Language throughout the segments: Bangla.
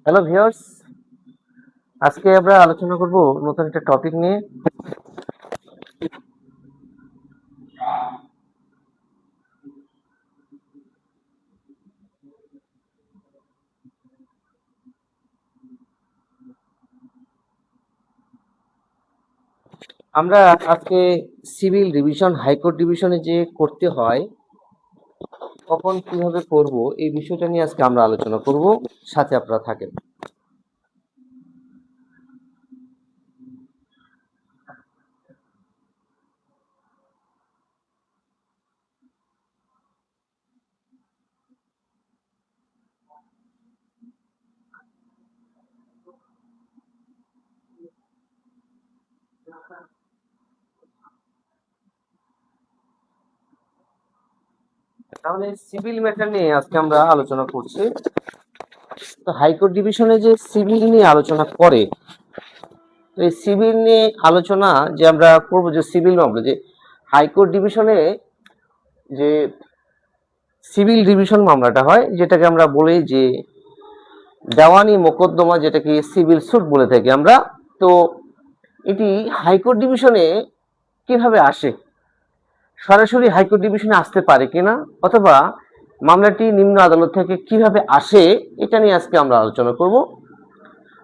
হ্যালো ভিউয়ার্স, আজকে আমরা আলোচনা করব নতুন একটা টপিক নিয়ে। আমরা আজকে সিভিল ডিভিশন হাইকোর্ট ডিভিশনে যে করতে হয় কখন কিভাবে করব এই বিষয়টা নিয়ে আজকে আমরা আলোচনা করব, সাথে আপনারা থাকেন। তাহলে সিভিল ম্যাটার নিয়ে আজকে আমরা আলোচনা করছি। তো হাইকোর্ট ডিভিশনে যে সিভিল নিয়ে আলোচনা করে, তো এই সিভিল নিয়ে আলোচনা যে আমরা করব, যে সিভিল মামলা যে হাইকোর্ট ডিভিশনে যে সিভিল ডিভিশন মামলাটা হয়, যেটাকে আমরা বলি যে দেওয়ানি মোকদ্দমা, যেটাকে সিভিল সুট বলে থাকি আমরা। তো এটি হাইকোর্ট ডিভিশনে কিভাবে আসে, সরাসরি হাইকোর্ট ডিভিশনে আসতে পারে কিনা, অথবা মামলাটি নিম্ন আদালত থেকে কিভাবে আসে, এটা নিয়ে আজকে আমরা আলোচনা করব।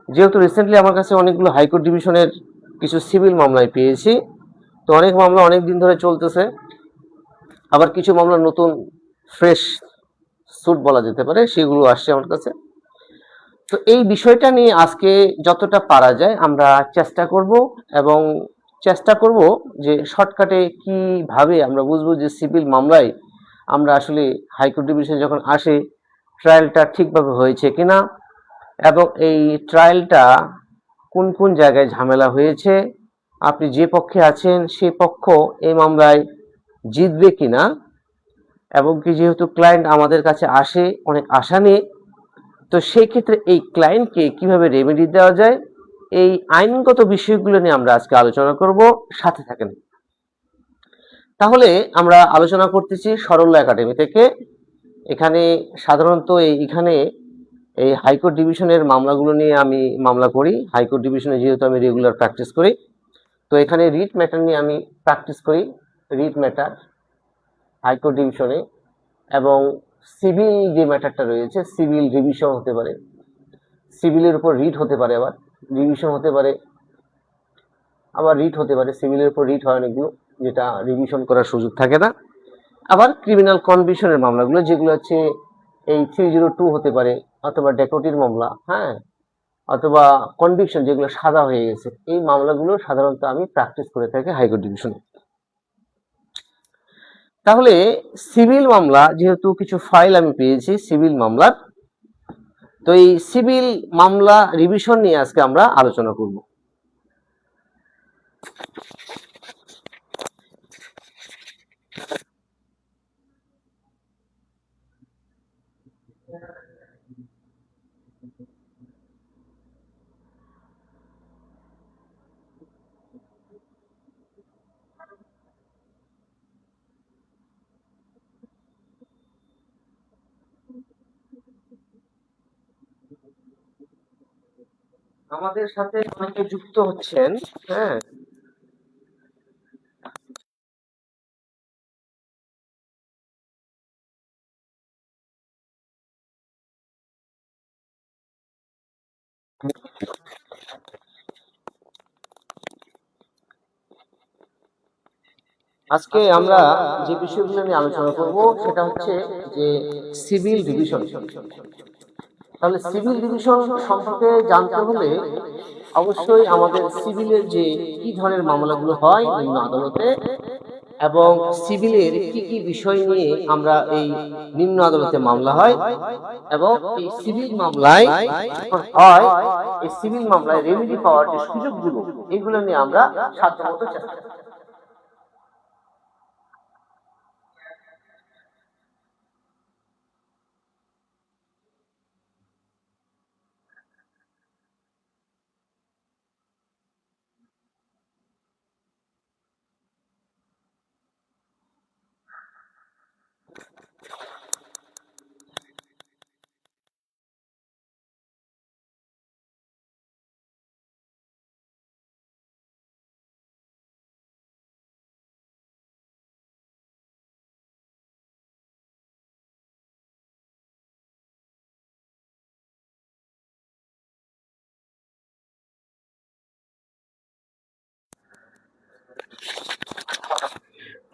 যেহেতু রিসেন্টলি আমার কাছে অনেকগুলো হাইকোর্ট ডিভিশনের কিছু সিভিল মামলায় পেয়েছি, তো অনেক মামলা অনেক দিন ধরে চলতেছে, আবার কিছু মামলা নতুন ফ্রেশ সুট বলা যেতে পারে, সেগুলো আসছে আমার কাছে। তো এই বিষয়টা নিয়ে আজকে যতটা পারা যায় আমরা চেষ্টা করব, এবং চেষ্টা করব যে শর্টকাটে কিভাবে আমরা বুঝবো যে সিভিল মামলায় আমরা আসলে হাইকোর্ট ডিভিশনে যখন আসে ট্রায়ালটা ঠিকভাবে হয়েছে কিনা, এবং এই ট্রায়ালটা কোন কোন জায়গায় ঝামেলা হয়েছে, আপনি যে পক্ষে আছেন সেই পক্ষ এই মামলায় জিতবে কিনা, এবং কি যেহেতু ক্লায়েন্ট আমাদের কাছে আসে অনেক আশা নিয়ে, তো সেই ক্ষেত্রে এই ক্লায়েন্টকে কিভাবে রেমেডি দেওয়া যায়, এই আইনগত বিষয়গুলো নিয়ে আমরা আজকে আলোচনা করব, সাথে থাকেন। তাহলে আমরা আলোচনা করতেছি সরলা একাডেমি থেকে। এখানে সাধারণত এইখানে এই হাইকোর্ট ডিভিশনের মামলাগুলো নিয়ে আমি মামলা করি। হাইকোর্ট ডিভিশনে যেহেতু আমি রেগুলার প্র্যাকটিস করি, তো এখানে রিট ম্যাটার নিয়ে আমি প্র্যাকটিস করি। রিট ম্যাটার হাইকোর্ট ডিভিশনে, এবং সিভিল যে ম্যাটারটা রয়েছে, সিভিল রিভিশন হতে পারে, সিভিলের উপর রিট হতে পারে, আবার রিভিশন হতে পারে, আবার রিট হতে পারে। সিভিলের উপর রিট হয় অনেকগুলো, যেটা রিভিশন করার সুযোগ থাকে না। আবার ক্রিমিনাল কনভিকশনের মামলাগুলো, যেগুলো হচ্ছে এই 302 হতে পারে, অথবা ডেকোটির মামলা, হ্যাঁ, অথবা কনভিকশন যেগুলো সাজা হয়ে গেছে, এই মামলাগুলো সাধারণত আমি প্র্যাকটিস করে থাকি হাইকোর্ট ডিভিশনে। তাহলে সিভিল মামলা, যেহেতু কিছু ফাইল আমি পেয়েছি সিভিল মামলার, তো এই সিভিল মামলা রিভিশন নিয়ে আজকে আমরা আলোচনা করব। আমাদের সাথে অনেকে যুক্ত হচ্ছেন, হ্যাঁ। আজকে আমরা যে বিষয়গুলো নিয়ে আলোচনা করব সেটা হচ্ছে যে সিভিল ডিভিশন। তাহলে সিভিল ডিভিশন সম্পর্কে জানতে হলে অবশ্যই আমাদের সিভিলের যে কি ধরনের মামলাগুলো হয় নিম্ন আদালতে, এবং সিভিলের কি কি বিষয় নিয়ে আমরা এই নিম্ন আদালতে মামলা হয় এবং এই সিভিল মামলায় হয় এই সিভিল মামলায় রেমেডি পাওয়ার যে সুযোগগুলো এগুলো নিয়ে আমরা সাধ্যমতো চেষ্টা করি।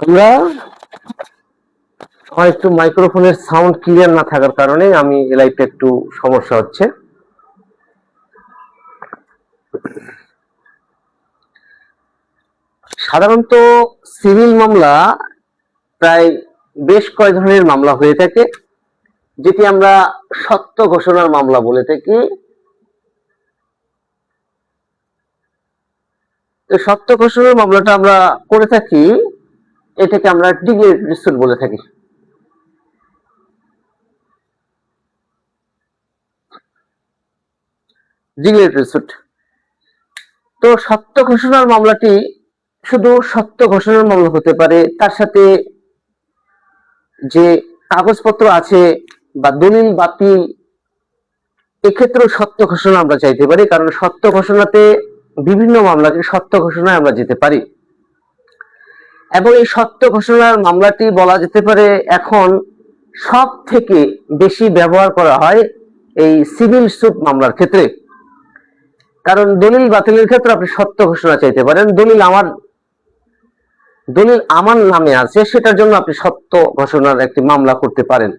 আমরা আমার একটু মাইক্রোফোনের সাউন্ড ক্লিয়ার না থাকার কারণে আমি এই লাইভটা একটু সমস্যা হচ্ছে। সাধারণত সিভিল মামলা প্রায় বেশ কয়েক ধরনের মামলা হয়ে থাকে, যেটি আমরা সত্য ঘোষণার মামলা বলে থাকি। সত্য ঘোষণার মামলাটা আমরা করে থাকি, এটাকে আমরা ডিক্লেরেটরি স্যুট বলে থাকি। Declaratory sweet. তো সত্য ঘোষণার মামলাটি শুধু সত্য ঘোষণার মামলা হতে পারে, তার সাথে যে কাগজপত্র আছে বা দলিল বাতিল এক্ষেত্রেও সত্য ঘোষণা আমরা চাইতে পারি, কারণ সত্য ঘোষণাতে বিভিন্ন মামলাকে সত্য ঘোষণায় আমরা যেতে পারি। এবং এই সত্য ঘোষণার মামলাটি বলা যেতে পারে এখন সব থেকে বেশি ব্যবহার করা হয় এই সিভিল স্যুট মামলার ক্ষেত্রে। কারণ দলিল বাতিলের ক্ষেত্রে আপনি সত্য ঘোষণা চাইতে পারেন, দলিল আমার নামে আছে, সেটার জন্য আপনি সত্য ঘোষণার একটি মামলা করতে পারেন।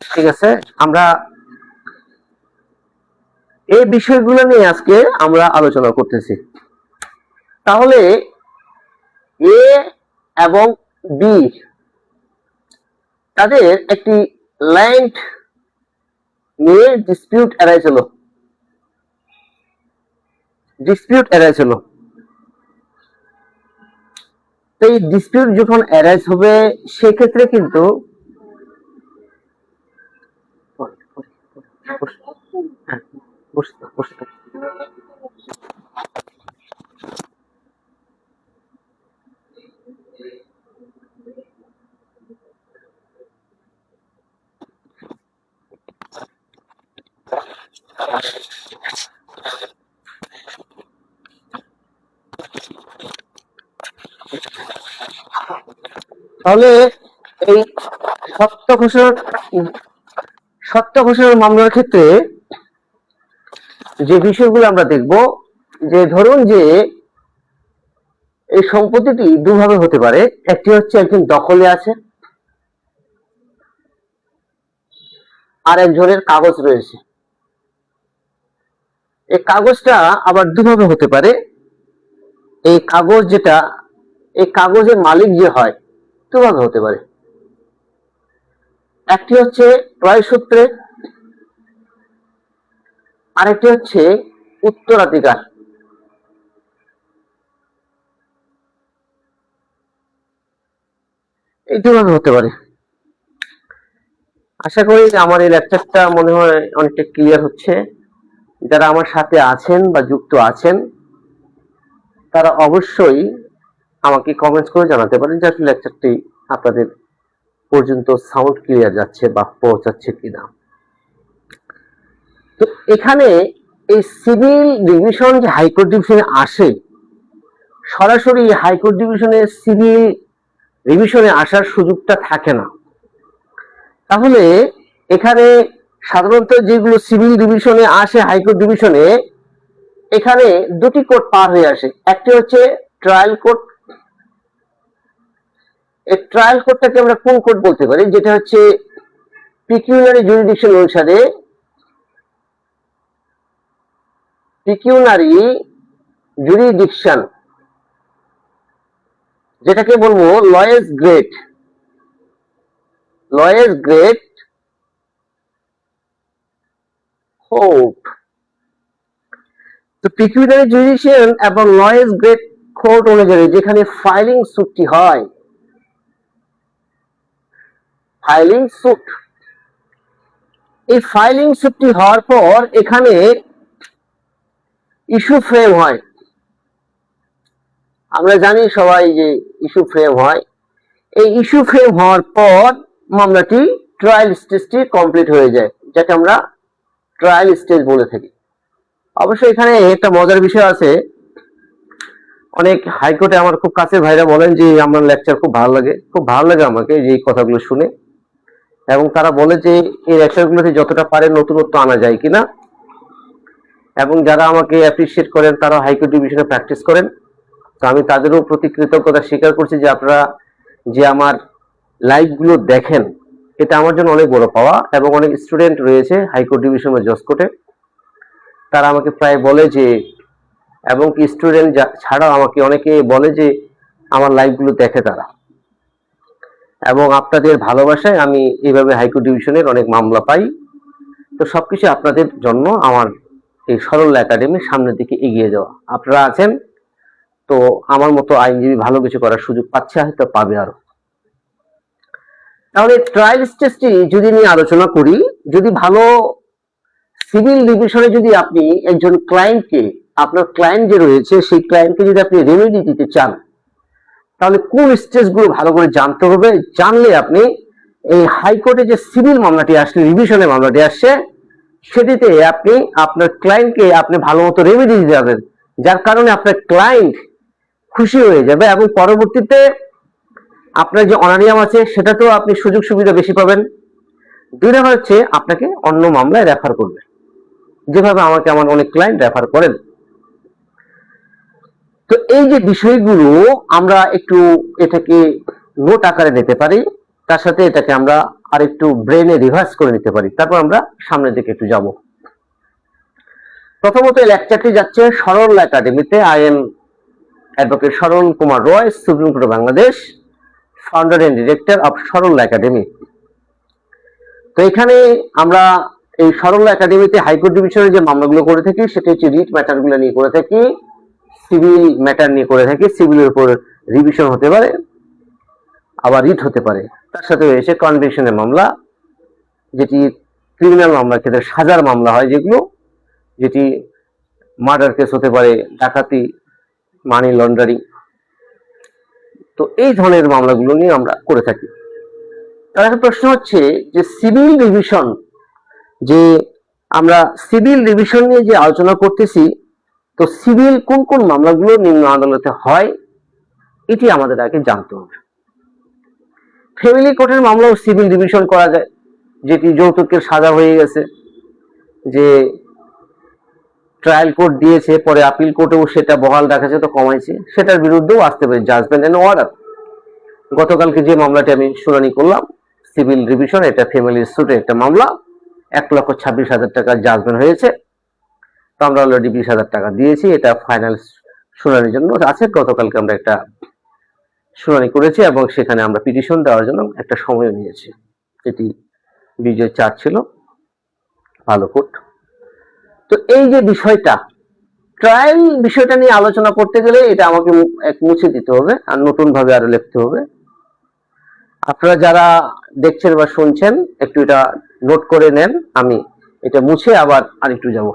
ঠিক আছে, আমরা এই বিষয়গুলো নিয়ে আজকে আমরা আলোচনা করতেছি। তাহলে এ এবং বি তাদের একটি ল্যান্ড নিয়ে ডিসপিউট অ্যারাইজ হলো। তো এই ডিসপিউট যখন অ্যারাইজ হবে সেক্ষেত্রে কিন্তু তাহলে এই সত্য ঘোষণার মামলার ক্ষেত্রে যে বিষয়গুলো আমরা দেখব, যে ধরুন যে এই সম্পত্তিটি দুভাবে হতে পারে। একটি হচ্ছে একজন দখলে আছে, আর একজনের কাগজ রয়েছে। এই কাগজটা আবার দুভাবে হতে পারে। এই কাগজের মালিক যে হয় দুভাবে হতে পারে। একটি হচ্ছে ক্রয় সূত্রে, আরেকটি হচ্ছে উত্তরাধিকার। এই দুভাবে হতে পারে। আশা করি আমার এই লেকচারটা মনে হয় অনেকটা ক্লিয়ার হচ্ছে। যারা আমার সাথে আছেন বা যুক্ত আছেন তারা অবশ্যই আমাকে কমেন্টস করে জানাতে পারেন যে আসলে লেকচারটি আপনাদের পর্যন্ত সাউন্ড ক্লিয়ার যাচ্ছে বা পৌঁছাচ্ছে কিনা। তো এখানে এই সিভিল ডিভিশন যে হাইকোর্ট ডিভিশনে আসে, সরাসরি হাইকোর্ট ডিভিশনে সিভিল রিভিশনে আসার সুযোগটা থাকে না। তাহলে এখানে সাধারণত যেগুলো সিভিল ডিভিশনে আসে হাইকোর্ট ডিভিশনে, এখানে দুটি কোর্ট পার হয়ে আসে। একটি হচ্ছে ট্রায়াল কোর্ট। এই ট্রায়াল কোর্টটাকে আমরা কোন কোর্ট বলতে পারি? যেটা হচ্ছে পিকিউনারি জুরিডিকশন অনুসারে পিকিউনারি জুরিডিকশন যেটাকে বলবো লয়েস্ট গ্রেড কোর্ট। তো পিকিউনারি জুরিডিকশন এবং লয়েস্ট গ্রেড কোর্ট অনুযায়ী যেখানে ফাইলিং সুটটি হয়, ফাইলিং সুট, এই ফাইলিং সুটটি হওয়ার পর এখানে ইস্যু ফ্রেম হয়। আমরা জানি সবাই যে ইস্যু ফ্রেম হয়। এই ইস্যু ফ্রেম হওয়ার পর মামলাটি ট্রায়াল স্টেজটি কমপ্লিট হয়ে যায়, যাকে আমরা ট্রায়াল স্টেজ বলে থাকি। অবশ্যই এখানে একটা মজার বিষয় আছে, অনেক হাইকোর্টে আমার খুব কাছের ভাইরা বলেন যে আমার লেকচার খুব ভালো লাগে আমাকে যে কথাগুলো শুনে, এবং তারা বলে যে এই লেকচারগুলোতে যতটা পারে নতুনত্ব আনা যায় কিনা, এবং যারা আমাকে অ্যাপ্রিসিয়েট করেন তারা হাইকোর্ট ডিভিশনে প্র্যাকটিস করেন। তো আমি তাদেরও প্রতি কৃতজ্ঞতা স্বীকার করছি যে আপনারা যে আমার লাইভগুলো দেখেন, এটা আমার জন্য অনেক বড় পাওয়া। এবং অনেক স্টুডেন্ট রয়েছে হাইকোর্ট ডিভিশন বা জজ কোর্টে, তারা আমাকে প্রায় বলে যে, এবং কি স্টুডেন্ট ছাড়াও আমাকে অনেকে বলে যে আমার লাইভগুলো দেখে তারা, এবং আপনাদের ভালোবাসায় আমি এইভাবে হাইকোর্ট ডিভিশনের অনেক মামলা পাই। তো সবকিছু আপনাদের জন্য আমার এই সরল একাডেমির সামনের দিকে এগিয়ে যাওয়া। আপনারা আছেন, তো আমার মতো আইনজীবী ভালো কিছু করার সুযোগ পাচ্ছে, হয়তো পাবে আরো। তাহলে ট্রায়াল স্টেজটি যদি নিয়ে আলোচনা করি, যদি ভালো সিভিল ডিভিশনে যদি আপনি একজন ক্লায়েন্টকে, আপনার ক্লায়েন্ট যে রয়েছে সেই ক্লায়েন্টকে যদি আপনি রেমেডি দিতে চান, তাহলে কোন স্টেজগুলো ভালো করে জানতে হবে। জানলে আপনি এই হাইকোর্টে যে সিভিল মামলাটি আসলে, রিভিশনের মামলাটি আসছে, সেটিতে আপনি আপনার ক্লায়েন্টকে আপনি ভালো মতো রেমেডি দিতে যাবেন, যার কারণে আপনার ক্লায়েন্ট খুশি হয়ে যাবে, এবং পরবর্তীতে আপনার যে অনারিয়াম আছে সেটাতেও আপনি সুযোগ সুবিধা বেশি পাবেন। দুই নম্বর হচ্ছে আপনাকে অন্য মামলায় রেফার করবে, যেভাবে আমাকে আমার অনেক ক্লায়েন্ট রেফার করেন। তো এই যে বিষয়গুলো আমরা একটু এটাকে নোট আকারে নিতে পারি, তার সাথে এটাকে আমরা আর একটু ব্রেনে রিভার্স করে নিতে পারি, তারপর আমরা সামনের দিকে একটু যাব। প্রথমত এই লেকচারটি যাচ্ছে সরল একাডেমিতে। I am advocate Saral Kumar Roy, Supreme Court Bangladesh, founder and director of Saral academy. তো এখানে আমরা এই সরল একাডেমিতে হাইকোর্ট ডিভিশনের যে মামলাগুলো করে থাকি সেটা হচ্ছে রিট ম্যাটারগুলো নিয়ে করে থাকি, সিভিল ম্যাটার নিয়ে করে থাকি। সিভিলের উপর রিভিশন হতে পারে, আবার রিট হতে পারে। তার সাথে রয়েছে কনভিকশনের মামলা, যেটি ক্রিমিনাল মামলার ক্ষেত্রে সাজার মামলা হয়, যেটি মার্ডার কেস হতে পারে, ডাকাতি, মানি লন্ডারিং। তো এই ধরনের মামলাগুলো নিয়ে আমরা করে থাকি। তার একটা প্রশ্ন হচ্ছে যে সিভিল রিভিশন, যে আমরা সিভিল রিভিশন নিয়ে যে আলোচনা করতেছি, তো সিভিল কোন কোন মামলাগুলো নিম্ন আদালতে হয় এটি আমাদের আগে জানতে হবে। ফ্যামিলি কোর্টের মামলাও সিভিল রিভিশন করা যায়, যেটি যৌতুকের সাজা হয়ে গেছে, যে ট্রায়াল কোর্ট দিয়েছে, পরে আপিল কোর্টেও সেটা বহাল রাখেছে, তো কমাইছে, সেটার বিরুদ্ধেও আসতে পারে জাজমেন্ট এন্ড অর্ডার। গতকালকে যে মামলাটি আমি শুনানি করলাম সিভিল রিভিশন, এটা ফ্যামিলি সুটে একটা মামলা, 1,26,000 টাকার জাজমেন্ট হয়েছে। তো আমরা অলরেডি 20,000 টাকা দিয়েছি, এটা ফাইনাল শুনানির জন্য আছে। গতকালকে আমরা একটা শুনানি করেছি এবং সেখানে আমরা পিটিশন দেওয়ার জন্য একটা সময় নিয়েছি, এটি বিজয় 4 ছিল, ভালো কোর্ট। তো এই যে বিষয়টা, ট্রায়াল বিষয়টা নিয়ে আলোচনা করতে গেলে এটা আমাকে মুছে দিতে হবে আর নতুন ভাবে আরো লিখতে হবে। আপনারা যারা দেখছেন বা শুনছেন একটু এটা নোট করে নেন, আমি এটা মুছে আবার আরেকটু যাব।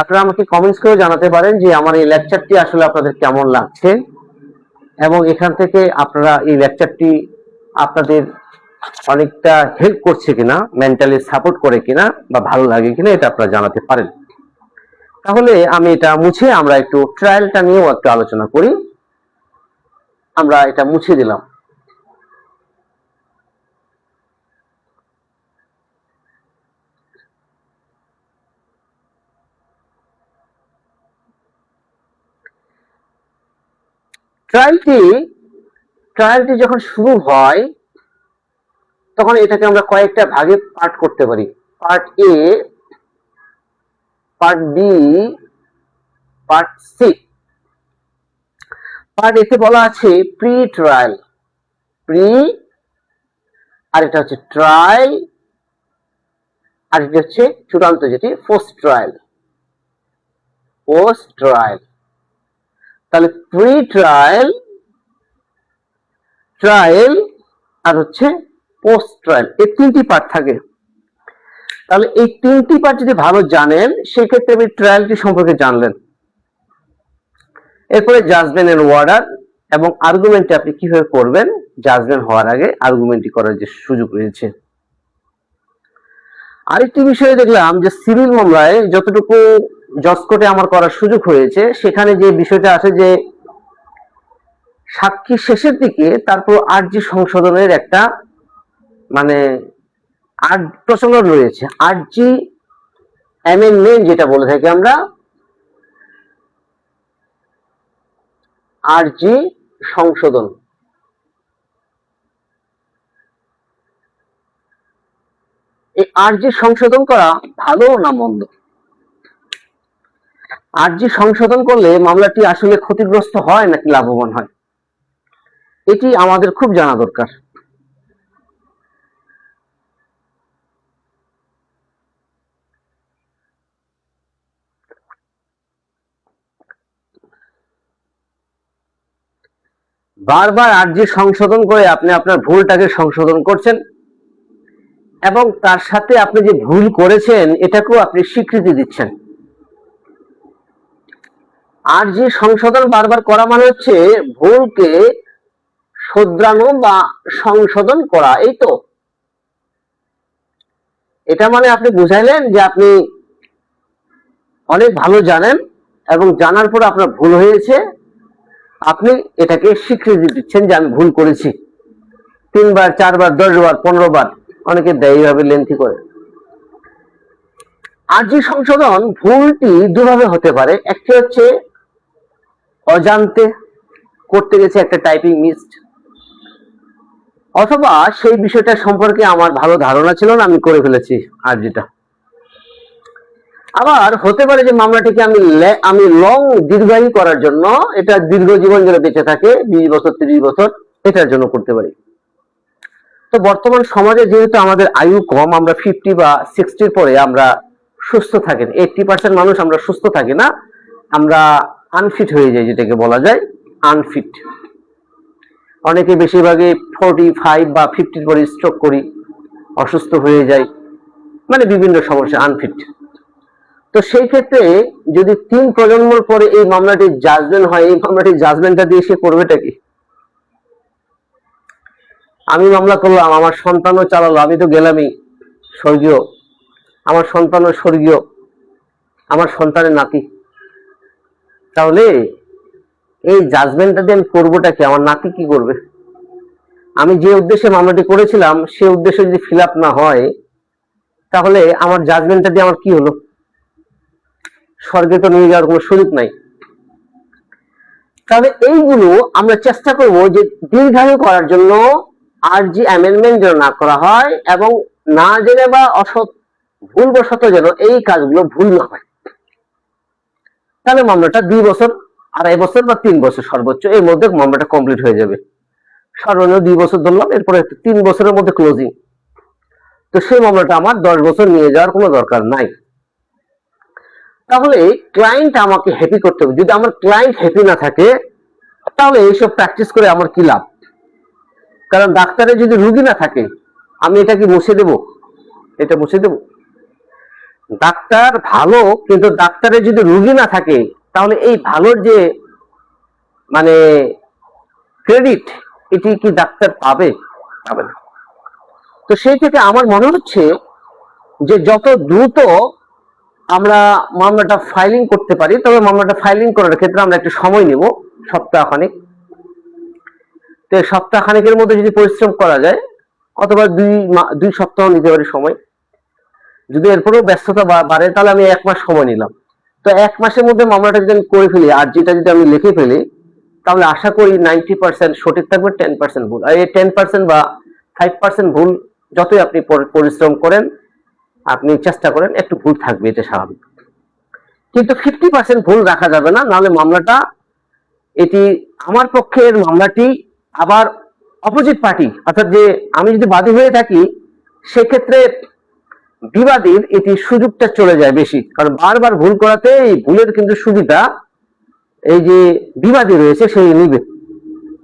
আপনারা আমাকে কমেন্টস করে জানাতে পারেন যে আমার এই লেকচারটি আসলে আপনাদের কেমন লাগছে, এবং এখান থেকে আপনারা এই লেকচারটি আপনাদের অনেকটা হেল্প করছে কিনা, মেন্টালি সাপোর্ট করে কিনা, বা ভালো লাগে কিনা, এটা আপনারা জানাতে পারেন। তাহলে আমি এটা মুছে আমরা একটু ট্রায়ালটা নিয়েও একটু আলোচনা করি। আমরা এটা মুছে দিলাম। ট্রায়ালটি ট্রায়ালটি যখন শুরু হয় তখন এটাকে আমরা কয়েকটা ভাগে পার্ট করতে পারি। Part A, part B, part C. Part এতে বলা আছে প্রি ট্রায়াল, প্রি, আর এটা হচ্ছে ট্রায়াল, আর এটা হচ্ছে চূড়ান্ত যেটি পোস্ট ট্রায়াল। পোস্ট ট্রায়াল, তাহলে প্রি ট্রায়াল, ট্রায়াল আর হচ্ছে পোস্ট ট্রায়াল, এই তিনটি পার্ট থাকে। তাহলে এই তিনটি পার্ট যদি ভালো জানেন সেক্ষেত্রে আপনি ট্রায়ালটি সম্পর্কে জানলেন। এরপরে জাজমেন্ট এন্ড ওয়ার্ডার এবং আর্গুমেন্টে আপনি কিভাবে করবেন, জাজমেন্ট হওয়ার আগে আর্গুমেন্টই করার যে সুযোগ রয়েছে। আরেকটি বিষয়ে দেখলাম যে সিভিল মামলায় যতটুকু জজ কোর্টে আমার করার সুযোগ হয়েছে সেখানে যে বিষয়টা আছে যে সাক্ষী শেষের দিকে তারপর আরজি সংশোধনের একটা মানে প্রচলন রয়েছে, আরজি অ্যামেন্ডমেন্ট যেটা বলে থাকি আমরা, আরজি সংশোধন। এই আরজি সংশোধন করা ভালো না মন্দ? আরজি সংশোধন করলে মামলাটি আসলে ক্ষতিগ্রস্ত হয় নাকি লাভবান হয়, এটি আমাদের খুব জানা দরকার। বারবার আরজি সংশোধন করে আপনি আপনার ভুলটাকে সংশোধন করছেন এবং তার সাথে আপনি যে ভুল করেছেন এটাকেও আপনি স্বীকৃতি দিচ্ছেন। আরজি সংশোধন বারবার করা মানে হচ্ছে ভুলকে শুধরানো বা সংশোধন করা, এই তো। এটা মানে আপনি বুঝাইলেন যে আপনি অনেক ভালো জানেন এবং জানার পর আপনার ভুল হয়েছে, আপনি এটাকে স্বীকৃতি দিচ্ছেন যে আমি ভুল করেছি। 3 বার 4 বার 10 বার 15 বার অনেকে দেয় এইভাবে লেন্থি করে। আরজি সংশোধন ভুলটি দুভাবে হতে পারে, একটি হচ্ছে অজান্তে করতে গেছে একটা টাইপিং মিস্ট, অথবা সেই বিষয়টা সম্পর্কে আমার ভালো ধারণা ছিল না, আমি করে ফেলেছি আরজিটা। আবার হতে পারে যে মামলাটিকে আমি লং দীর্ঘায়ী করার জন্য, এটা দীর্ঘ জীবন যেন বেঁচে থাকে 20 বছর 30 বছর, এটার জন্য করতে পারি। তো বর্তমান সমাজে যেহেতু আমাদের আয়ু কম, আমরা 50 বা 60 পরে আমরা সুস্থ থাকি না, 80% মানুষ আমরা সুস্থ থাকি না, আমরা আনফিট হয়ে যাই, যেটাকে বলা যায় আনফিট। অনেকে বেশিরভাগই 45 বা 50 পরে স্ট্রোক করি, অসুস্থ হয়ে যায়, মানে বিভিন্ন সমস্যা, আনফিট। তো সেই ক্ষেত্রে যদি 3 প্রজন্মর পরে এই মামলাটির জাজমেন্ট হয়, এই মামলাটির জাজমেন্টটা দিয়ে সে করবেটা কি? আমি মামলা করলাম, আমার সন্তানও চালালো, আমি তো গেলামই স্বর্গীয়, আমার সন্তানও স্বর্গীয়, আমার সন্তানের নাতি, তাহলে এই জাজমেন্টটা দিয়ে আমি করবোটা কি? আমার নাতি কি করবে? আমি যে উদ্দেশ্যে মামলাটি করেছিলাম সে উদ্দেশ্য যদি ফিল আপ না হয় তাহলে আমার জাজমেন্টটা দিয়ে আমার কি হলো? স্বর্গে তো নিয়ে যাওয়ার কোনো সুযোগ নাই। তাহলে এইগুলো আমরা চেষ্টা করব যে দীর্ঘায়ু করার জন্য আরজি অ্যামেন্ডমেন্ট যেন না করা হয় এবং না জেনে বা ভুলবশত যেন এই কাজগুলো ভুল না হয়। তাহলে মামলাটা 2 বছর, 2.5 বছর বা 3 বছর সর্বোচ্চ এর মধ্যে মামলাটা কমপ্লিট হয়ে যাবে। সর্বনিম্ন 2 বছর ধরলাম, এরপরে 3 বছরের মধ্যে ক্লোজিং। তো সেই মামলাটা আমার 10 বছর নিয়ে যাওয়ার কোনো দরকার নাই। তাহলে ক্লায়েন্ট আমাকে হ্যাপি করতে হবে। যদি আমার ক্লায়েন্ট হ্যাপি না থাকে তাহলে এইসব প্র্যাকটিস করে আমার কি লাভ? কারণ ডাক্তারের যদি রুগী না থাকে আমি এটা কি মুছে দেব? এটা মুছে দেব? ডাক্তার ভালো, কিন্তু ডাক্তারের যদি রুগী না থাকে তাহলে এই ভালোর যে মানে ক্রেডিট, এটি কি ডাক্তার পাবে? পাবে না। তো সেই থেকে আমার মনে হচ্ছে যে যত দ্রুত আমরা মামলাটা ফাইলিং করতে পারি, তবে মামলাটা ফাইলিং করার ক্ষেত্রে আমরা একটু সময় নেব, সপ্তাহখানেক। তো সপ্তাহখানেকের মধ্যে যদি পরিশ্রম করা যায়, অথবা 2 সপ্তাহ নিতে পারি সময়। যদি এরপরেও ব্যস্ততা বাড়ে তাহলে আমি 1 মাস সময় নিলাম। তো 1 মাসের মধ্যে মামলাটা যদি আমি করে ফেলি, আরজিটা যদি আমি লিখে ফেলি, তাহলে আশা করি 90% সঠিক থাকবে, 10% ভুল। আর এই 10% বা 5% ভুল যতই আপনি পরিশ্রম করেন, আপনি চেষ্টা করেন, একটু ভুল থাকবে, এটা স্বাভাবিক। কিন্তু 50% ভুল রাখা যাবে না, নাহলে মামলাটা, এটি আমার পক্ষের মামলাটি আবার অপোজিট পার্টি, অর্থাৎ যে আমি যদি বাদী হয়ে থাকি, সেক্ষেত্রে বিবাদীর এটি সুযোগটা চলে যায় বেশি, কারণ বারবার ভুল করাতে এই ভুলের কিন্তু সুবিধা এই যে বিবাদী রয়েছে সেই নিবে।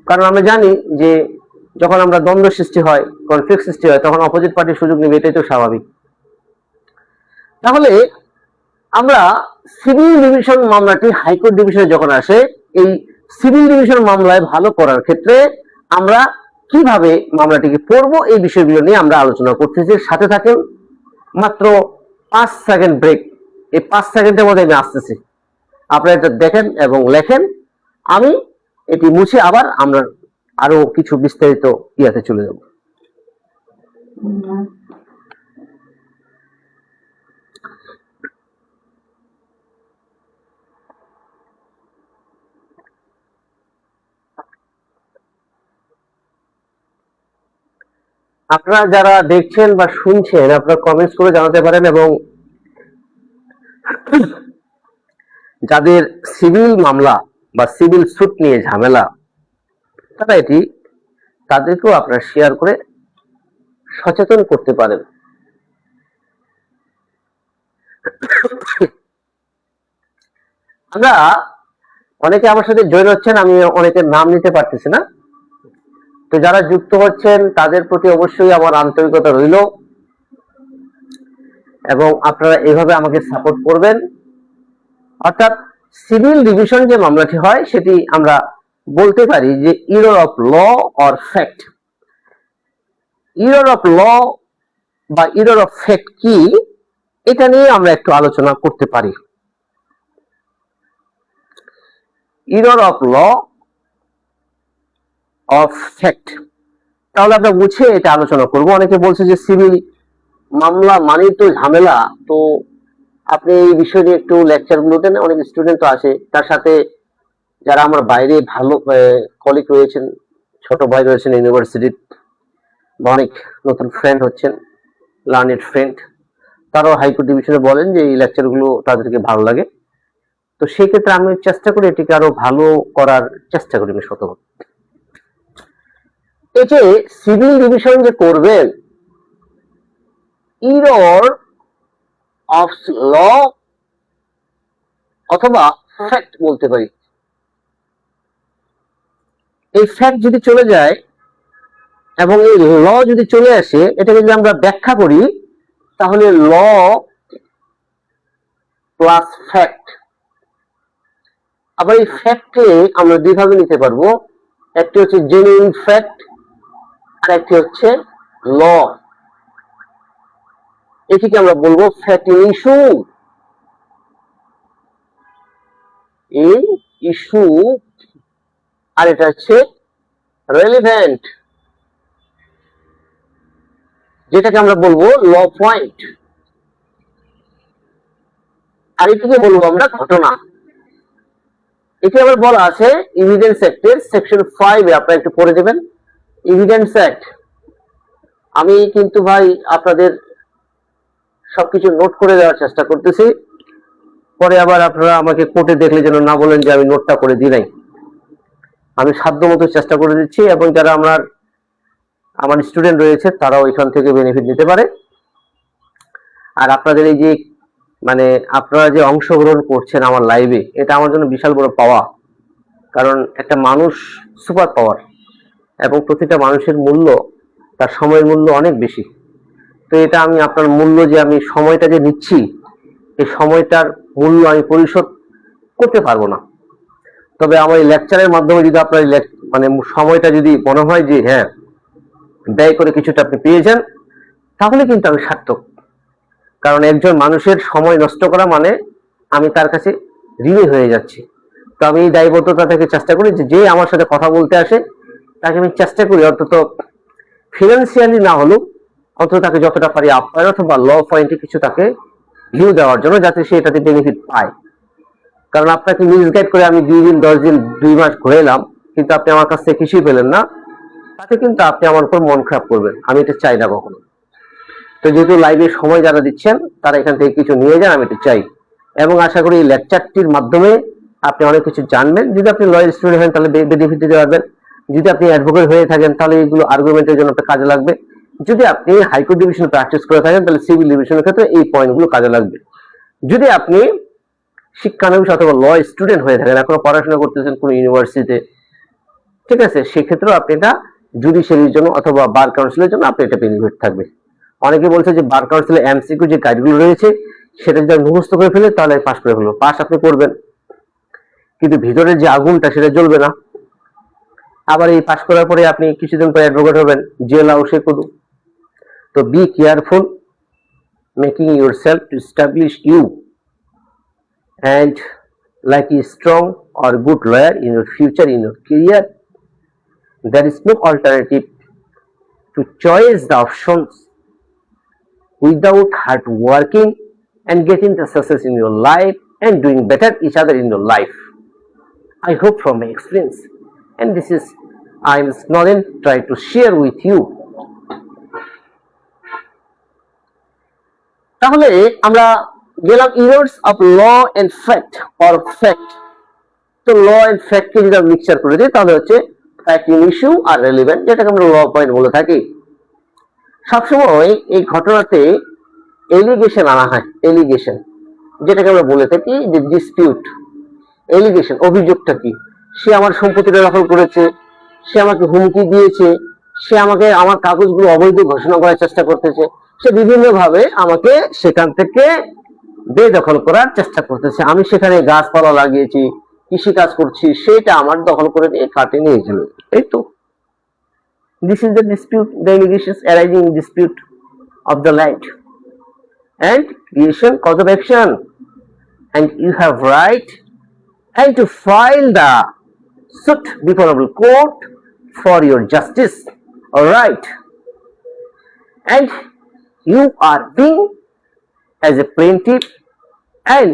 কারণ আমরা জানি যে যখন আমরা দ্বন্দ্ব সৃষ্টি হয়, কনফ্লিক্ট সৃষ্টি হয়, তখন অপোজিট পার্টির সুযোগ নিবে, এটাই তো স্বাভাবিক। তাহলে আমরা সিভিল ডিভিশন মামলাটি হাইকোর্ট ডিভিশনে যখন আসে, এই সিভিল ডিভিশন মামলায় ভালো করার ক্ষেত্রে আমরা কিভাবে মামলাটিকে পড়বো, এই বিষয়গুলো নিয়ে আমরা আলোচনা করতেছি। সাথে থাকেন, মাত্র 5 সেকেন্ড ব্রেক। এই 5 সেকেন্ডের মধ্যে আমি আসতেছি, আপনারা এটা দেখেন এবং লেখেন। আমি এটি মুছে আবার আমরা আরো কিছু বিস্তারিত ইয়াতে চলে যাব। আপনারা যারা দেখছেন বা শুনছেন, আপনারা কমেন্টস করে জানাতে পারেন, এবং যাদের সিভিল মামলা বা সিভিল স্যুট নিয়ে ঝামেলা, তারা এটি তাদেরকেও আপনারা শেয়ার করে সচেতন করতে পারেন। আমরা অনেকে আমার সাথে জয়েন হচ্ছেন, আমি অনেকের নাম নিতে পারতেছি না, তো যারা যুক্ত হচ্ছেন তাদের প্রতি অবশ্যই আমার আন্তরিকতা রইল, এবং আপনারা এইভাবে আমাকে সাপোর্ট করবেন। অর্থাৎ সিভিল ডিভিশন যে মামলাটি হয়, সেটি আমরা বলতে পারি যে error of law or fact. Error of law বা ইরর অফ ফ্যাক্ট কি, এটা নিয়ে আমরা একটু আলোচনা করতে পারি। Error of law of fact, তাহলে আমরা মুছে এটা আলোচনা করব। অনেকে বলছে যে সিভিল মামলা মানেই তো ঝামেলা, তো আপনি এই বিষয় নিয়ে একটু লেকচার গুলো দেন। অনেক স্টুডেন্ট তো আসে, তার সাথে যারা আমার বাইরে ভালো কলিগ রয়েছেন, ছোট ভাই রয়েছেন ইউনিভার্সিটির, বা অনেক নতুন ফ্রেন্ড হচ্ছেন, লার্নেড ফ্রেন্ড, তারাও হাইকোর্ট ডিভিশনে বলেন যে এই লেকচার গুলো তাদেরকে ভালো লাগে। তো সেই ক্ষেত্রে আমি চেষ্টা করি এটিকে আরো ভালো করার চেষ্টা করি আমি শতভাগ। এই যে সিভিল ডিভিশন যে করবেন, ইরর অফ ল অথবা ফ্যাক্ট বলতে পারি। এই ফ্যাক্ট যদি চলে যায় এবং এই ল যদি চলে আসে, এটাকে যদি আমরা ব্যাখ্যা করি, তাহলে ল প্লাস ফ্যাক্ট। আবার এই ফ্যাক্টকে আমরা দুইভাবে নিতে পারবো, একটি হচ্ছে জেনুইন ফ্যাক্ট আর একটি হচ্ছে ল। এটিকে আমরা বলবো fact in issue. In issue, আর এটা হচ্ছে রেলিভেন্ট, যেটাকে আমরা বলবো ল পয়েন্ট, আর এটিকে বলবো আমরা ঘটনা। এটি আবার বলা আছে এভিডেন্স অ্যাক্টের সেকশন 5 এ, আপনারা একটু পড়ে দেবেন। এভিডেন্স অ্যাক্ট, আমি কিন্তু ভাই আপনাদের সবকিছু নোট করে দেওয়ার চেষ্টা করতেছি, পরে আবার আপনারা আমাকে কোর্টে দেখলে যেন না বলেন যে আমি নোটটা করে দিই নাই। আমি সাধ্যমতো চেষ্টা করে দিচ্ছি, এবং যারা আমার স্টুডেন্ট রয়েছে তারাও এখান থেকে বেনিফিট নিতে পারে। আর আপনাদের এই যে মানে আপনারা যে অংশগ্রহণ করছেন আমার লাইভে, এটা আমার জন্য বিশাল বড় পাওয়া, কারণ একটা মানুষ সুপার পাওয়ার, এবং প্রতিটা মানুষের মূল্য, তার সময়ের মূল্য অনেক বেশি। তো এটা আমি আপনার মূল্য যে আমি সময়টা যে নিচ্ছি, এই সময়টার মূল্য আমি পরিশোধ করতে পারবো না। তবে আমার এই লেকচারের মাধ্যমে যদি আপনার মানে সময়টা যদি মনে হয় যে হ্যাঁ ব্যয় করে কিছুটা আপনি পেয়ে যান, তাহলে কিন্তু আমি সার্থক। কারণ একজন মানুষের সময় নষ্ট করা মানে আমি তার কাছে ঋণী হয়ে যাচ্ছি। তো আমি এই দায়বদ্ধতা থেকে চেষ্টা করি যে আমার সাথে কথা বলতে আসে, তাকে আমি চেষ্টা করি অন্তত ফিনান্সিয়ালি না হলেও অন্তত তাকে যতটা পারি আপ্যায়ন অথবা ল পয়েন্টে কিছু তাকে ভিউ দেওয়ার জন্য, যাতে সে এটাতে বেনিফিট পায়। কারণ আপনাকে মিসগাইড করে আমি 2 দিন 10 দিন 2 মাস ঘুরে এলাম, কিন্তু আপনি আমার কাছ থেকে কিছুই পেলেন না, তাতে কিন্তু আপনি আমার উপর মন খারাপ করবেন। আমি এটা চাই না কখনো। তো যেহেতু লাইভে সময় যারা দিচ্ছেন তারা এখান থেকে কিছু নিয়ে যান, আমি এটা চাই। এবং আশা করি এই লেকচারটির মাধ্যমে আপনি অনেক কিছু জানবেন। যদি আপনি লয়ার স্টুডেন্ট হন তাহলে বেনিফিট দিতে পারবেন। যদি আপনি অ্যাডভোকেট হয়ে থাকেন তাহলে এগুলো আর্গুমেন্টের জন্য আপনার কাজে লাগবে। যদি আপনি হাইকোর্ট ডিভিশনে প্র্যাকটিস করে থাকেন তাহলে সিভিল ডিভিশনের ক্ষেত্রে এই পয়েন্টগুলো কাজে লাগবে। যদি আপনি শিক্ষানবিশ অথবা ল স্টুডেন্ট হয়ে থাকেন, এখনো পড়াশোনা করতেছেন কোনো ইউনিভার্সিটিতে, ঠিক আছে, সেক্ষেত্রেও আপনি এটা জুডিশিয়ারির জন্য অথবা বার কাউন্সিলের জন্য আপনি এটা বেনিফিট থাকবে। অনেকে বলছে যে বার কাউন্সিলে এমসিকিউ যে গাইডগুলো রয়েছে সেটা যদি মুখস্থ করে ফেলে তাহলে পাস করে ফেলবো। পাস আপনি করবেন, কিন্তু ভিতরের যে আগুনটা সেটা জ্বলবে না। আবার এই পাস করার পরে আপনি কিছুদিন পরে অ্যাডভোকেট হবেন, জেল হাউসে কদু। তো be careful making yourself to establish you and like a strong or good lawyer in your future, in your career. There is no alternative to choose the options without hard working and getting the success in your life and doing better each other in your life. I hope from my experience, and this is I am Snowden try to share with you. তাহলে আমরা গেলাম errors of law and fact or fact. তো ল এন্ড ফ্যাক্ট কে যদি আমরা মিক্সচার করে দিই তাহলে হচ্ছে ফ্যাক্ট ইস্যু আর রেলেভেন্ট, যেটাকে আমরা ল পয়েন্ট বলে থাকি। সবসময় এই ঘটনাতে এলিগেশন আনা হয়, এলিগেশন যেটাকে আমরা বলে থাকি যে ডিসপিউট। এলিগেশন অভিযোগটা কি? সে আমার সম্পত্তিটা দখল করেছে, সে আমাকে হুমকি দিয়েছে, সে আমাকে আমার কাগজগুলো অবৈধ ঘোষণা করার চেষ্টা করতেছে, সে বিভিন্ন ভাবে আমাকে সেখান থেকে বেদখল করার চেষ্টা করতেছে। আমি সেখানে গাছপালা লাগিয়েছি, কৃষি কাজ করছি, সেটা আমার দখল করে নিয়ে কাটে নিয়ে চলে, এই তো। This is the dispute, the allegations arising in dispute of the land and creation cause of action, and you have right and to file the suit before honorable court for your justice, all right, and you are being as a plaintiff and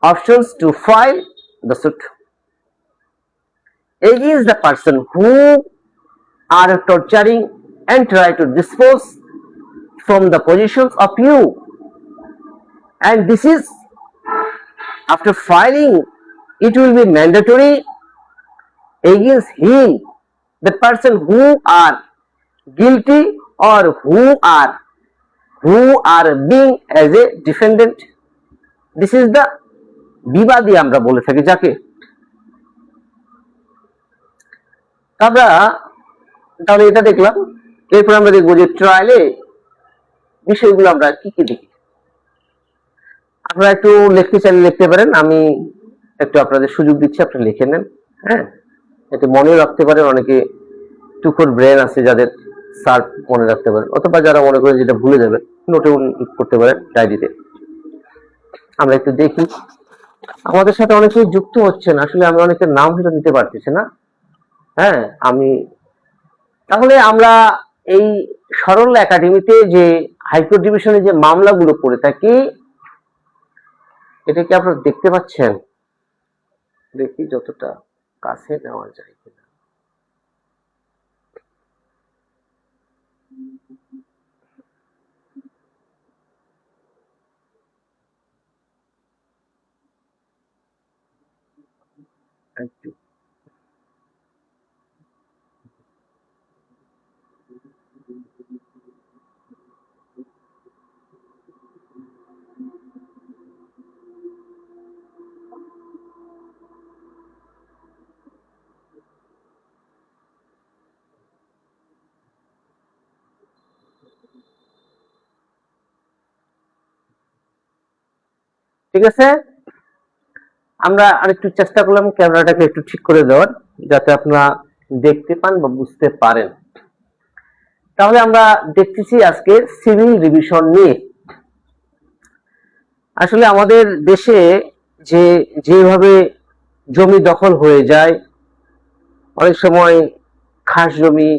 options to file the suit against the person who are torturing and try to dispose from the positions of you, and this is after filing it will be mandatory against him, the person who are guilty or who are being as a defendant. This is the বিবাদী আমরা বলে থাকি যাকে। আমরা তাহলে এটা দেখলাম। এরপর আমরা দেখবো যে ট্রায়ালে বিষয়গুলো আমরা কি কি দেখি। আপনারা একটু লিখতে চাইলে লিখতে পারেন, আমি একটু আপনাদের সুযোগ দিচ্ছি, আপনি লিখে নেন। হ্যাঁ, এটা মনে রাখতে পারেন। অনেকে টুকর ব্রেন আছে যাদের স্যার মনে রাখতে পারেন, অথবা যারা মনে করেন যেটা ভুলে যাবেন নোটে করতে পারেন ডায়েরিতে। আমরা একটু দেখি। আমাদের সাথে অনেকেই যুক্ত হচ্ছেন, আসলে আমি অনেকের নাম হয়তো নিতে পারতেছি না। হ্যাঁ, তাহলে আমরা এই সরল একাডেমিতে যে হাইকোর্ট ডিভিশনে যে মামলাগুলো করে থাকি, এটা কি আপনারা দেখতে পাচ্ছেন? দেখি যতটা কাছে নেওয়া যায় কিনা। ঠিক আছে, আমরা আরেকটু চেষ্টা করলাম ক্যামেরাটাকে একটু ঠিক করে দেওয়ার, যাতে আপনারা দেখতে পান বা বুঝতে পারেন। তাহলে আমরা দেখতেছি আজকে সিভিল রিভিশন নিয়ে। আসলে আমাদের দেশে যেভাবে জমি দখল হয়ে যায়, অনেক সময় খাস জমি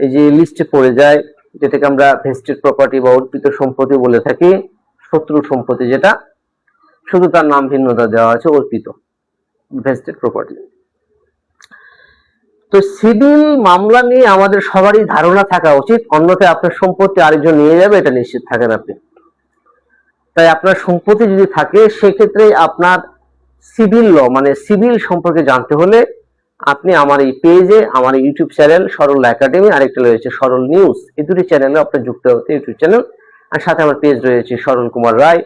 এই যে লিস্টে পড়ে যায়, যেটাকে আমরা ভেস্টেড প্রপার্টি বা অর্পিত সম্পত্তি বলে থাকি। শত্রু সম্পত্তি, যেটা শুধু তার নাম ভিন্নতা দেওয়া আছে, অর্পিত, ভেস্টেড প্রপার্টি। তো সিভিল মামলা নিয়ে আমাদের সবারই ধারণা থাকা উচিত, অন্যথায় আপনার সম্পত্তি আরেকজন নিয়ে যাবে এটা নিশ্চিত থাকেন আপনি। তাই আপনার সম্পত্তি যদি থাকে সেক্ষেত্রে আপনার সিভিল ল মানে সিভিল সম্পর্কে জানতে হলে আপনি আমার এই পেজে, আমার ইউটিউব চ্যানেল সরল একাডেমি, আরেকটা রয়েছে সরল নিউজ, এই দুটি চ্যানেলে আপনার যুক্ত হতে, ইউটিউব চ্যানেল আর সাথে আমার পেজ রয়েছে সরল কুমার রায়,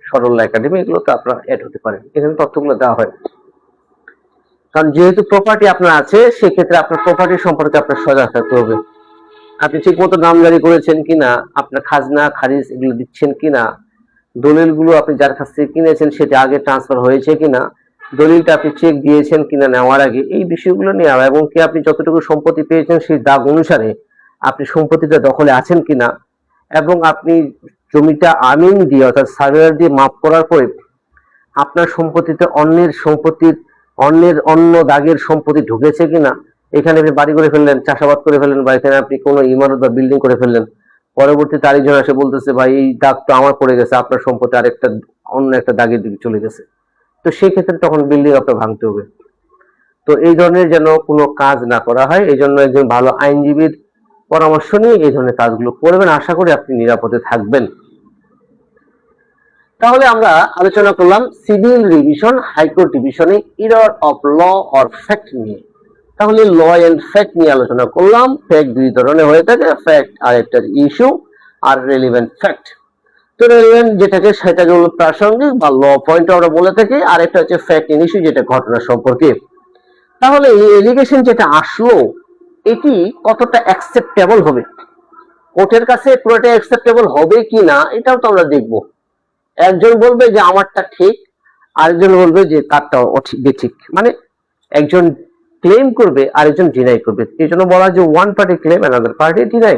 সরল একাডেমি, এগুলোতে আপনারা অ্যাড হতে পারেন। এখানে তথ্যগুলো দেওয়া হয়। কারণ যেহেতু প্রপার্টি আপনার আছে সেক্ষেত্রে আপনার প্রপার্টি সম্পর্কে আপনার সজাগ থাকতে হবে। আপনি ঠিক মতো নামজারি করেছেন কিনা, আপনার খাজনা খারিজ এগুলো দিচ্ছেন কিনা, দলিলগুলো আপনি যার কাছ থেকে কিনেছেন সেটা আগে ট্রান্সফার হয়েছে কিনা, দলিলটা আপনি চেক দিয়েছেন কিনা নেওয়ার আগে, এই বিষয়গুলো নেওয়া এবং কি আপনি যতটুকু সম্পত্তি পেয়েছেন সেই দাগ অনুসারে আপনি সম্পত্তিটা দখলে আছেন কিনা, এবং আপনি জমিটা আমিন দিয়ে অর্থাৎ সার্ভেয়ার দিয়ে মাপ করার পরে আপনার সম্পত্তিতে অন্য দাগের সম্পত্তি ঢুকেছে কিনা। এখানে আপনি বাড়ি করে ফেললেন, চাষাবাদ করে ফেললেন, বা এখানে আপনি কোনো ইমারত বা বিল্ডিং করে ফেললেন, পরবর্তীতে আরেকজন এসে বলতেছে ভাই এই দাগ তো আমার পড়ে গেছে, আপনার সম্পত্তি আরেকটা অন্য একটা দাগের দিকে চলে গেছে, তো সেই ক্ষেত্রে তখন বিল্ডিং আপনার ভাঙতে হবে। তো এই ধরনের যেন কোনো কাজ না করা হয়, এই জন্য একজন ভালো আইনজীবীর পরামর্শ নিয়ে এই ধরনের কাজগুলো করবেন। আশা করি আপনি নিরাপদে থাকবেন। তাহলে আমরা আলোচনা করলাম সিভিল রিভিশন হাইকোর্ট ডিভিশনে error of law or fact নিয়ে। তাহলে ল এন্ড ফ্যাক্ট নিয়ে আলোচনা করলাম। ফ্যাক্ট দুই ধরনের হয়ে থাকে, ফ্যাক্ট আর একটা ইস্যু, আর রেলিভেন্ট ফ্যাক্ট। তো রেলিভেন্ট যেটাকে সেটাকে হলো প্রাসঙ্গিক বা ল পয়েন্ট আমরা বলে থাকি, আর একটা হচ্ছে ফ্যাক্ট ইন ইস্যু যেটা ঘটনা সম্পর্কে। তাহলে এই এলিগেশন যেটা আসলো এটি কতটা অ্যাকসেপ্টেবল হবে, কোর্টের কাছে পুরোটা অ্যাকসেপ্টেবল হবে কি না এটাও তো আমরা দেখবো। একজন বলবে যে আমারটা ঠিক, আরেকজন বলবে যে তারটা ঠিক, মানে একজন ক্লেম করবে আরেকজন ডিনাই করবে। এই জন্য বলা যে one party claim another party deny.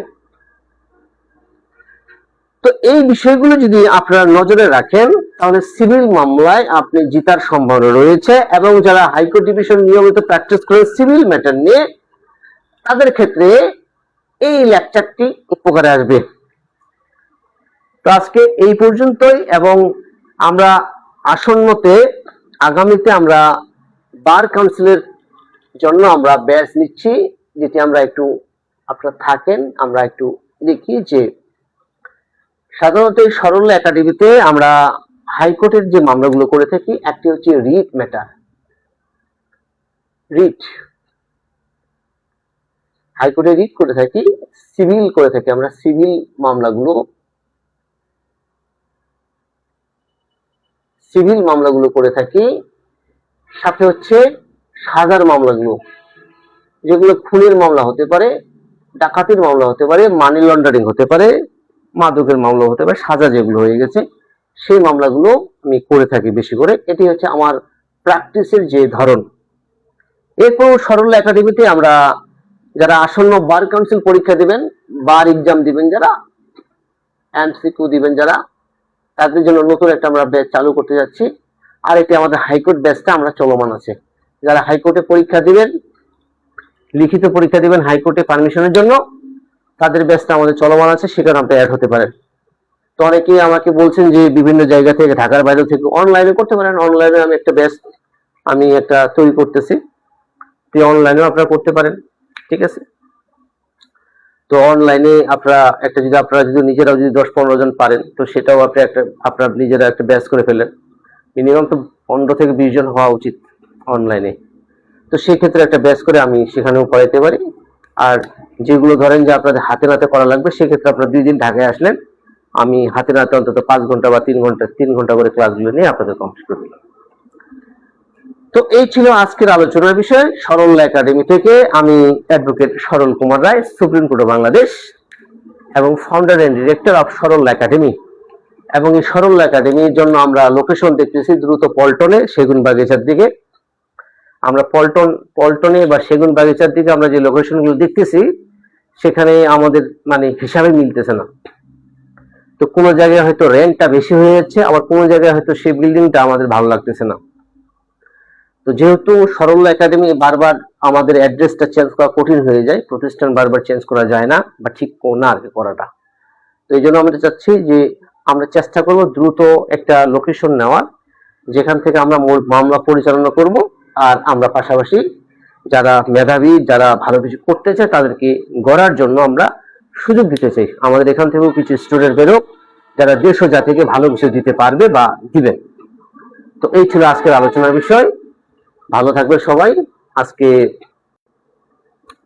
তো এই বিষয়গুলো যদি আপনারা নজরে রাখেন তাহলে সিভিল মামলায় আপনি জিতার সম্ভাবনা রয়েছে, এবং যারা হাইকোর্ট ডিভিশন নিয়মিত প্র্যাকটিস করে সিভিল ম্যাটার নিয়ে তাদের ক্ষেত্রে এই লেকচারটি উপকারে আসবে। তো আজকে এই পর্যন্তই, এবং আমরা আসন্নতে আগামীতে আমরা বার কাউন্সিলের জন্য আমরা ব্যাচ নিচ্ছি, যেটি আমরা একটু আপনারা থাকেন আমরা একটু দেখি যে সাধারণত এই সরল একাডেমিতে আমরা হাইকোর্টের যে মামলাগুলো করে থাকি, একটি হচ্ছে রিট ম্যাটার, রিট হাইকোর্টে রিট করে থাকি, সিভিল করে থাকি আমরা সিভিল মামলাগুলো করে থাকি, সাথে হচ্ছে সাজার মামলাগুলো, যেগুলো খুনের মামলা হতে পারে, ডাকাতির মামলা হতে পারে, মানি লন্ডারিং হতে পারে, মাদকের মামলা হতে পারে, সাজা যেগুলো হয়ে গেছে সেই মামলাগুলো আমি করে থাকি বেশি করে। এটি হচ্ছে আমার প্র্যাকটিসের যে ধরন। এরপর সরল একাডেমিতে আমরা যারা আসন্ন বার কাউন্সিল পরীক্ষা দিবেন, বার এক্সাম দিবেন, যারা এমসিকিউ দিবেন, যারা তাদের জন্য নতুন একটা আমরা ব্যাচ চালু করতে যাচ্ছি। আর এটি আমাদের হাইকোর্ট ব্যাচটা আমরা চলমান আছে। যারা হাইকোর্টে পরীক্ষা দিবেন, লিখিত পরীক্ষা দিবেন হাইকোর্টে পারমিশনের জন্য, তাদের ব্যাচটা আমাদের চলমান আছে, সেখানে আপনি অ্যাড হতে পারেন। তো অনেকেই আমাকে বলছেন যে বিভিন্ন জায়গা থেকে, ঢাকার বাইরে থেকে অনলাইনে করতে পারেন। অনলাইনে আমি একটা ব্যাচ তৈরি করতেছি, তো অনলাইনেও আপনারা করতে পারেন, ঠিক আছে। তো অনলাইনে আপনারা যদি নিজেরাও যদি 10-15 জন পারেন তো সেটাও আপনি আপনার নিজেরা একটা ব্যাচ করে ফেলেন। মিনিমাম তো 15 থেকে 20 জন হওয়া উচিত অনলাইনে। তো সেই ক্ষেত্রে একটা ব্যাচ করে আমি সেখানেও করাইতে পারি। আর যেগুলো ধরেন যে আপনাদের হাতে নাতে করা লাগবে, সেক্ষেত্রে আপনারা 2 দিন ঢাকায় আসলেন, আমি হাতে নাতে অন্তত 5 ঘন্টা বা 3 ঘন্টা করে ক্লাসগুলো নিয়ে আপনাদের কমপ্লিট করে দিলাম। তো এই ছিল আজকের আলোচনার বিষয়। সরল একাডেমি থেকে আমি advocate Saral Kumar Roy, supreme court of Bangladesh, এবং founder and director of Saral academy. এবং এই সরল একাডেমির জন্য আমরা লোকেশন দেখতেছি দ্রুত পল্টনে, সেগুন বাগিচার দিকে। আমরা পল্টনে বা সেগুন বাগিচার দিকে আমরা যে লোকেশনগুলো দেখতেছি সেখানে আমাদের মানে হিসাবে মিলতেছে না। তো কোনো জায়গায় হয়তো রেন্টটা বেশি হয়ে যাচ্ছে, আবার কোনো জায়গায় হয়তো সেই বিল্ডিংটা আমাদের ভালো লাগতেছে না। তো যেহেতু সরল একাডেমি বারবার আমাদের অ্যাড্রেসটা চেঞ্জ করা কঠিন হয়ে যায়, প্রতিষ্ঠান বারবার চেঞ্জ করা যায় না বা ঠিক না আর কি করাটা। তো এই জন্য আমরা চাচ্ছি যে আমরা চেষ্টা করব দ্রুত একটা লোকেশন নেওয়ার, যেখান থেকে আমরা মামলা পরিচালনা করব, আর আমরা পাশাপাশি যারা মেধাবী, যারা ভালো কিছু করতে চায় তাদেরকে গড়ার জন্য আমরা সুযোগ দিতে চাই। আমাদের এখান থেকেও কিছু স্টুডেন্ট বেরোক যারা দেশ ও জাতিকে ভালো কিছু দিতে পারবে বা দিবেন। তো এই ছিল আজকের আলোচনার বিষয়। ভালো থাকবে সবাই। আজকে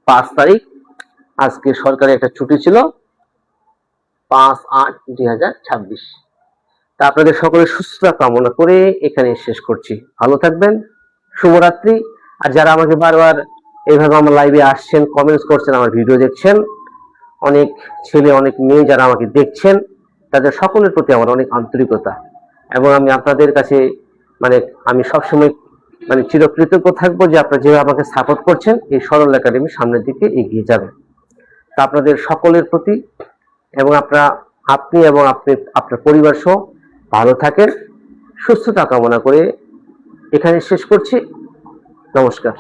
5 তারিখ, আজকে সরকারি একটা ছুটি ছিল, 5/8/2026। তা আপনাদের সকলের সুস্থতা কামনা করে এখানে শেষ করছি। ভালো থাকবেন, শুভরাত্রি। আর যারা আমাকে বারবার এইভাবে আমার লাইভে আসছেন, কমেন্টস করছেন, আমার ভিডিও দেখছেন, অনেক ছেলে অনেক মেয়ে যারা আমাকে দেখছেন, তাদের সকলের প্রতি আমার অনেক আন্তরিকতা, এবং আমি আপনাদের কাছে আমি সবসময় চিরকৃতজ্ঞ থাকবো যে আপনারা যেভাবে আমাকে সাপোর্ট করছেন, এই সরল একাডেমি সামনের দিকে এগিয়ে যাবে। তা আপনাদের সকলের প্রতি এবং আপনি এবং আপনার পরিবার সহ ভালো থাকেন, সুস্থতা কামনা করে এখানে শেষ করছি। নমস্কার।